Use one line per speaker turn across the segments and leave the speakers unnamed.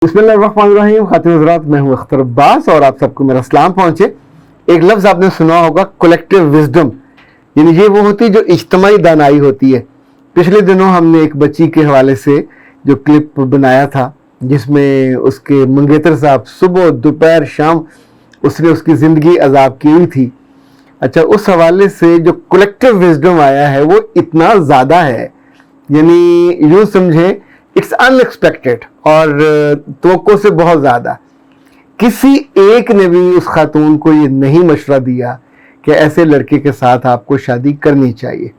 बिस्मिल्लाहिर्रहमानिर्रहीम। खातिन हज़रात, मैं हूँ अख्तर अब्बास और आप सबको मेरा सलाम पहुँचे। एक लफ्ज़ आपने सुना होगा, कलेक्टिव विजडम, यानी ये वो होती है जो इज्तिमाई दानाई होती है। पिछले दिनों हमने एक बच्ची के हवाले से जो क्लिप बनाया था जिसमें उसके मंगेतर साहब सुबह दोपहर शाम उसने उसकी ज़िंदगी अजाब की हुई थी। अच्छा, उस हवाले से जो कलेक्टिव विजडम आया है वो इतना ज़्यादा है, यानी यूँ समझें इट्स अनएक्सपेक्टेड और तवक्को से बहुत ज़्यादा। किसी एक ने भी उस खातून को ये नहीं मशवरा दिया कि ऐसे लड़के के साथ आपको शादी करनी चाहिए,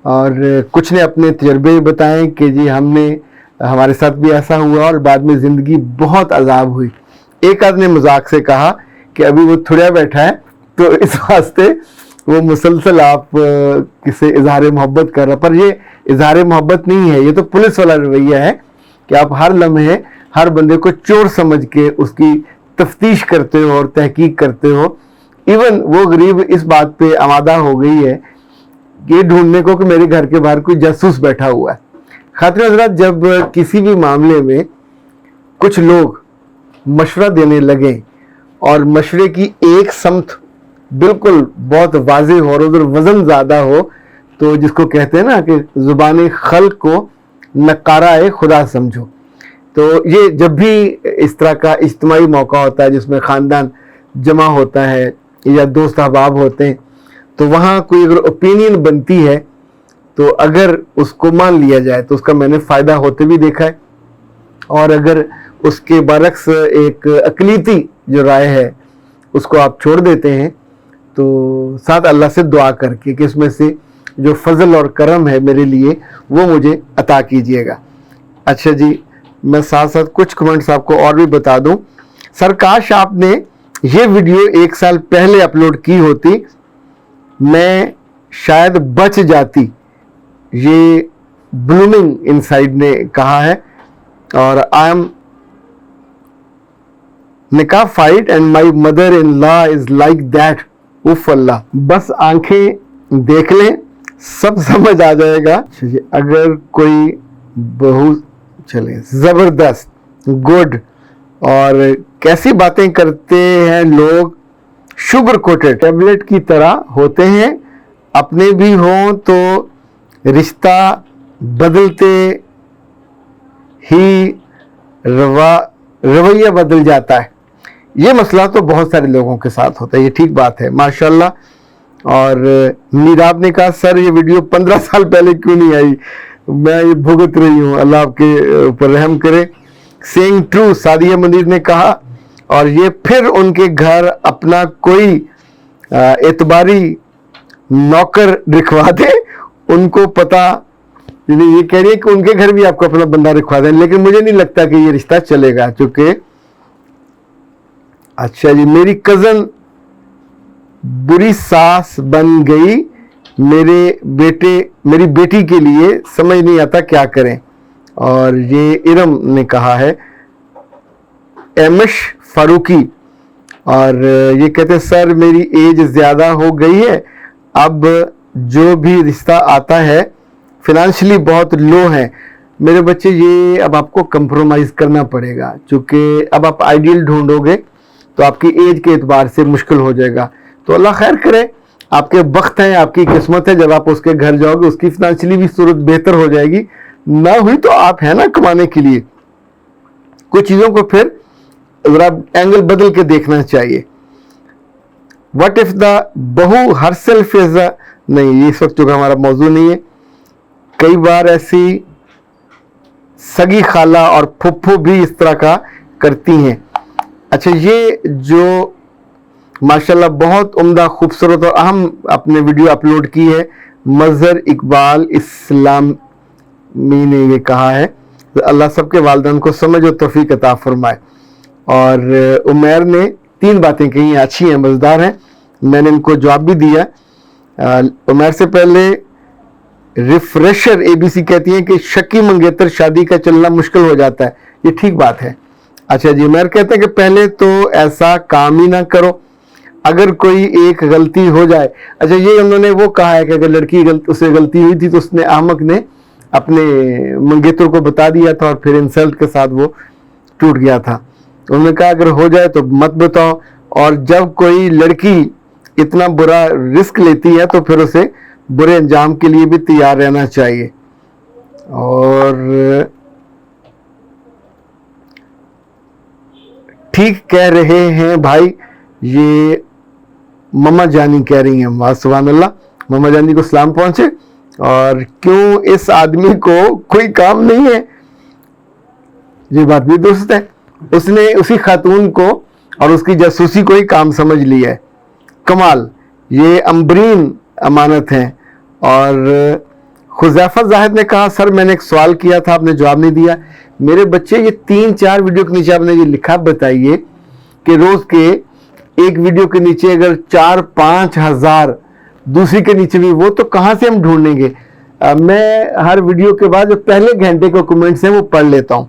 और कुछ ने अपने तजर्बे बताएं कि जी हमारे साथ भी ऐसा हुआ और बाद में ज़िंदगी बहुत अजाब हुई। एक आदमी ने मजाक से कहा कि अभी वो थुड़ा बैठा है तो इस वास्ते वो मुसलसल आप किसे इजहार मोहब्बत कर रहा, पर ये इजहार मोहब्बत नहीं है, ये तो पुलिस वाला रवैया है कि आप हर लम्हे हर बंदे को चोर समझ के उसकी तफ्तीश करते हो और तहकीक करते हो। इवन वो गरीब इस बात पे आमादा हो गई है ये ढूंढने को कि मेरे घर के बाहर कोई जासूस बैठा हुआ है। खातिर हज़रात, जब किसी भी मामले में कुछ लोग मशवरा देने लगे और मशवरे की एक समत बिल्कुल बहुत वाज़ेह हो और उधर वज़न ज़्यादा हो, तो जिसको कहते हैं ना कि ज़ुबान खल्क को नकारा खुदा समझो। तो ये जब भी इस तरह का इज्तिमाई मौका होता है जिसमें ख़ानदान जमा होता है या दोस्त अहबाब होते हैं, तो वहाँ कोई अगर ओपिनियन बनती है तो अगर उसको मान लिया जाए तो उसका मैंने फ़ायदा होते भी देखा है, और अगर उसके बरक्स एक अक़लीती जो राय है उसको आप छोड़ देते हैं तो साथ अल्लाह से दुआ करके कि इसमें से जो फजल और करम है मेरे लिए वो मुझे अता कीजिएगा। अच्छा जी, मैं साथ साथ कुछ कमेंट्स आपको और भी बता दूं। सर, काश आपने ये वीडियो 1 साल पहले अपलोड की होती, मैं शायद बच जाती, ये ब्लूमिंग इनसाइड ने कहा है। और आई एम निकाह fight and my mother in law is like that. उफ अल्लाह, बस आंखें देख लें सब समझ आ जाएगा। अगर कोई बहू चले, जबरदस्त, गुड, और कैसी बातें करते हैं लोग, शुगर कोटेड टेबलेट की तरह होते हैं। अपने भी हों तो रिश्ता बदलते ही रवैया बदल जाता है। ये मसला तो बहुत सारे लोगों के साथ होता है, ये ठीक बात है माशाल्लाह। और मीराब ने कहा सर ये वीडियो 15 साल पहले क्यों नहीं आई, मैं ये भुगत रही हूँ, अल्लाह आपके ऊपर रहम करे। सेइंग ट्रू, सादिया मंदिर ने कहा, और ये फिर उनके घर अपना कोई एतबारी नौकर रखवा दे, उनको पता, यानी ये कह रही है कि उनके घर भी आपको अपना बंदा रखवा दें, लेकिन मुझे नहीं लगता कि ये रिश्ता चलेगा चूंकि। अच्छा जी, मेरी कज़न बुरी सास बन गई, मेरी बेटी के लिए समझ नहीं आता क्या करें। और ये इरम ने कहा है, एमश फारूकी, और ये कहते हैं सर मेरी एज ज़्यादा हो गई है, अब जो भी रिश्ता आता है फिनेंशियली बहुत लो है मेरे बच्चे, ये अब आपको कंप्रोमाइज़ करना पड़ेगा, क्योंकि अब आप आइडियल ढूंढोगे तो आपकी एज के एतबार से मुश्किल हो जाएगा। तो अल्लाह खैर करे, आपके वक्त है, आपकी किस्मत है, जब आप उसके घर जाओगे उसकी फिनेंशियली भी सूरत बेहतर हो जाएगी। ना हुई तो आप है ना कमाने के लिए, कुछ चीज़ों को फिर ज़रा एंगल बदल के देखना चाहिए। वट इफ द बहू हर सेल्फ इज नहीं, ये इस वक्त जो हमारा मौजू नहीं है। कई बार ऐसी सगी खाला और फुफ्फू भी इस तरह का करती हैं। अच्छा, ये जो माशाल्लाह बहुत उम्दा, खूबसूरत और अहम अपने वीडियो अपलोड की है, मज़हर इकबाल इस्लामी ने ये कहा है, तो अल्लाह सबके वालिदैन को समझ और तौफीक अता फरमाए। और उमैर ने 3 बातें कही, अच्छी हैं, मज़ेदार हैं, मैंने इनको जवाब भी दिया। उमैर से पहले रिफ्रेशर ABC कहती हैं कि शक्की मंगेतर शादी का चलना मुश्किल हो जाता है, ये ठीक बात है। अच्छा जी, उमैर कहते हैं कि पहले तो ऐसा काम ही ना करो, अगर कोई एक गलती हो जाए। अच्छा, ये उन्होंने वो कहा है कि अगर लड़की उससे गलती हुई थी तो उसने अहमक ने अपने मंगेतर को बता दिया था और फिर इंसल्ट के साथ वो टूट गया था। उन्होंने कहा अगर हो जाए तो मत बताओ, और जब कोई लड़की इतना बुरा रिस्क लेती है तो फिर उसे बुरे अंजाम के लिए भी तैयार रहना चाहिए। और ठीक कह रहे हैं भाई, ये मम्मा जानी कह रही हैं। वाह सुभान अल्लाह, मम्मा जानी को सलाम पहुंचे। और क्यों इस आदमी को कोई काम नहीं है, ये बात भी दुरुस्त है। उसने उसी खातून को और उसकी जासूसी को ही काम समझ लिया है। कमाल, ये अम्बरीन अमानत है। और खुजैफा जाहिद ने कहा सर मैंने एक सवाल किया था, आपने जवाब नहीं दिया। मेरे बच्चे, ये 3-4 वीडियो के नीचे आपने ये लिखा, बताइए कि रोज के एक वीडियो के नीचे अगर 4-5 हज़ार दूसरी के नीचे भी, वो तो कहाँ से हम ढूंढेंगे। मैं हर वीडियो के बाद जो पहले घंटे को कमेंट्स हैं वो पढ़ लेता हूँ।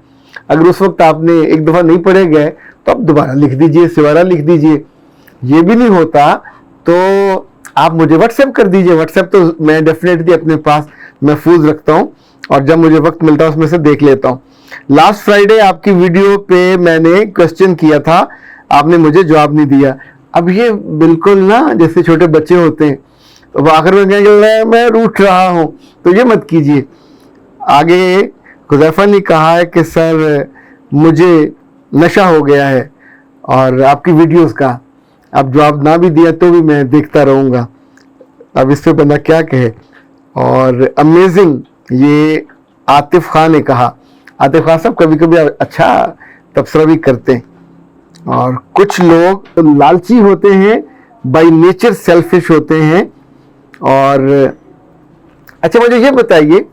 अगर उस वक्त आपने एक दफ़ा नहीं पढ़े गए तो आप दोबारा लिख दीजिए, सिवारा लिख दीजिए। ये भी नहीं होता तो आप मुझे व्हाट्सएप कर दीजिए। व्हाट्सएप तो मैं डेफिनेटली अपने पास महफूज रखता हूँ और जब मुझे वक्त मिलता है उसमें से देख लेता हूँ। लास्ट फ्राइडे आपकी वीडियो पे मैंने क्वेश्चन किया था, आपने मुझे जवाब नहीं दिया। अब ये बिल्कुल ना जैसे छोटे बच्चे होते हैं, तो वो आखिर में कहेंगे मैं रूठ रहा हूँ, तो ये मत कीजिए। आगे खुजैफा ने कहा है कि सर मुझे नशा हो गया है और आपकी वीडियोस का, आप जवाब ना भी दिया तो भी मैं देखता रहूँगा। अब इस पे बंदा क्या कहे। और अमेजिंग, ये आतिफ खान ने कहा। आतिफ खान साहब कभी कभी अच्छा तबसरा भी करते हैं। और कुछ लोग लालची होते हैं, बाय नेचर सेल्फिश होते हैं। और अच्छा मुझे ये बताइए,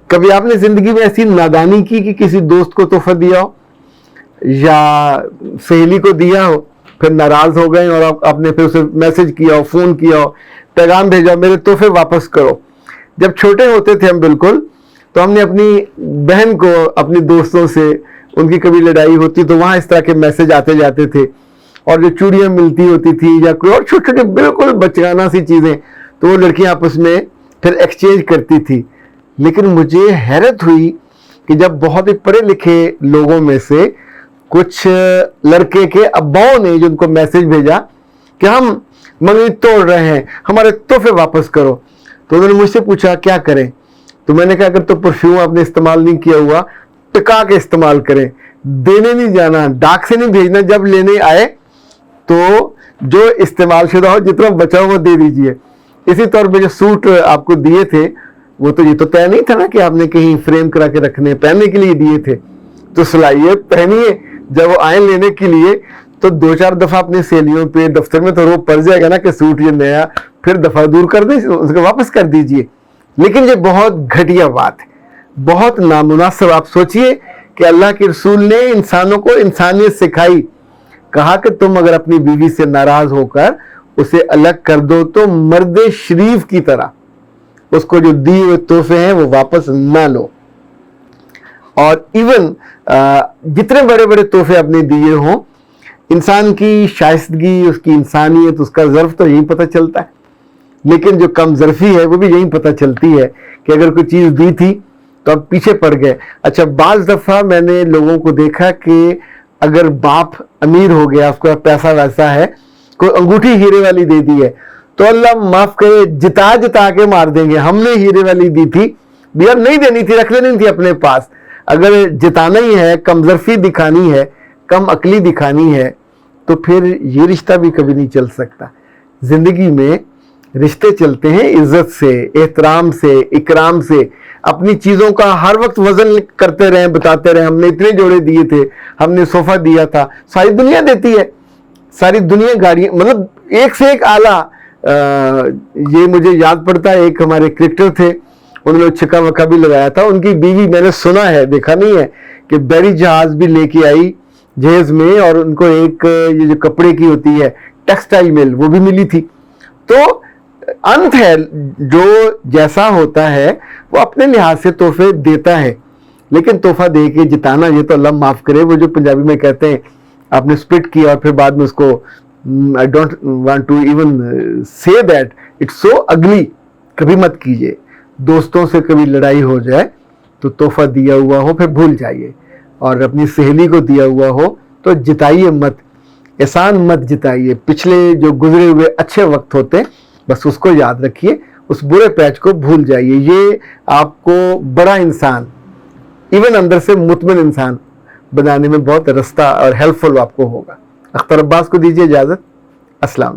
कभी आपने जिंदगी में ऐसी नादानी की कि किसी दोस्त को तोहफा दिया हो या सहेली को दिया हो, फिर नाराज हो गए और आपने फिर उसे मैसेज किया हो, फोन किया हो, पैगाम भेजा, मेरे तोहफे वापस करो। जब छोटे होते थे हम बिल्कुल, तो हमने अपनी बहन को अपने दोस्तों से, उनकी कभी लड़ाई होती तो वहाँ इस तरह के मैसेज आते जाते थे। और जो चूड़ियाँ मिलती होती थी या कोई और छोटे छोटे बिल्कुल बचकाना सी चीज़ें, तो वो लड़कियाँ आपस में फिर एक्सचेंज करती थी। लेकिन मुझे हैरत हुई कि जब बहुत ही पढ़े लिखे लोगों में से कुछ लड़के के अब्बाओं ने जिनको मैसेज भेजा कि हम मंगनी तोड़ रहे हैं, हमारे तोहफे वापस करो, तो उन्होंने मुझसे पूछा क्या करें। तो मैंने कहा अगर तो परफ्यूम आपने इस्तेमाल नहीं किया हुआ, टिका के इस्तेमाल करें, देने नहीं जाना, डाक से नहीं भेजना। जब लेने आए तो जो इस्तेमाल शुदा हो, जितना बचा हो वो दे दीजिए। इसी तौर पे जो सूट आपको दिए थे, वो तो ये तो तय नहीं था ना कि आपने कहीं फ्रेम करा के रखने, पहनने के लिए दिए थे, तो सिलाइए, पहनिए। जब वो आए लेने के लिए तो 2-4 दफा अपनी सहेलियों पे, दफ्तर में तो रोब पड़ जाएगा ना कि सूट ये नया, फिर दफा दूर कर दे, उसको वापस कर दीजिए। लेकिन ये बहुत घटिया बात है, बहुत नामुनासिब। आप सोचिए कि अल्लाह के रसूल ने इंसानों को इंसानियत सिखाई, कहा कि तुम अगर अपनी बीवी से नाराज होकर उसे अलग कर दो तो मर्द शरीफ की तरह उसको जो दिए हुए तोहफे हैं वो वापस ना लो। और इवन जितने बड़े बड़े तोहफे आपने दिए हों, इंसान की शाइस्तगी, उसकी इंसानियत, उसका ज़र्फ तो यही पता चलता है। लेकिन जो कम ज़र्फी है वो भी यही पता चलती है कि अगर कोई चीज़ दी थी तो अब पीछे पड़ गए। अच्छा, बाज़ दफ़ा मैंने लोगों को देखा कि अगर बाप अमीर हो गया, उसको पैसा वैसा है, कोई अंगूठी हीरे वाली दे दी है, तो अल्लाह माफ़ करे जिता जिता के मार देंगे, हमने हीरे वाली दी थी भैया, नहीं देनी थी, रख लेनी थी अपने पास। अगर जिताना ही है, कमजरफी दिखानी है, कम अकली दिखानी है, तो फिर ये रिश्ता भी कभी नहीं चल सकता। जिंदगी में रिश्ते चलते हैं इज्जत से, एहतराम से, इकराम से। अपनी चीज़ों का हर वक्त वजन करते रहें, बताते रहें हमने इतने जोड़े दिए थे, हमने सोफ़ा दिया था। सारी दुनिया देती है, सारी दुनिया गाड़ियाँ, मतलब एक से एक आला। ये मुझे याद पड़ता है, एक हमारे क्रिकेटर थे, उन्होंने छिक्का वक्का भी लगाया था। उनकी बीवी, मैंने सुना है, देखा नहीं है, कि बड़ी जहाज भी लेके आई जहेज में, और उनको एक ये जो कपड़े की होती है टेक्सटाइल मिल, वो भी मिली थी। तो अंत है, जो जैसा होता है वो अपने लिहाज से तोहफे देता है। लेकिन तोहफा दे के जिताना, ये तो अल्लाह माफ़ करे, वो जो पंजाबी में कहते हैं आपने स्पिट किया और फिर बाद में उसको, I don't want to even say that, it's so ugly, कभी मत कीजिए। दोस्तों से कभी लड़ाई हो जाए तो तोहफा दिया हुआ हो फिर भूल जाइए। اور اپنی سہیلی کو دیا ہوا ہو تو جتائیے مت، احسان مت جتائیے. پچھلے جو گزرے ہوئے اچھے وقت ہوتے بس اس کو یاد رکھیے، اس برے پیچ کو بھول جائیے. یہ آپ کو بڑا انسان، ایون اندر سے مطمئن انسان بنانے میں بہت رستہ اور ہیلپ فل آپ کو ہوگا. اختر عباس کو دیجیے اجازت. السلام.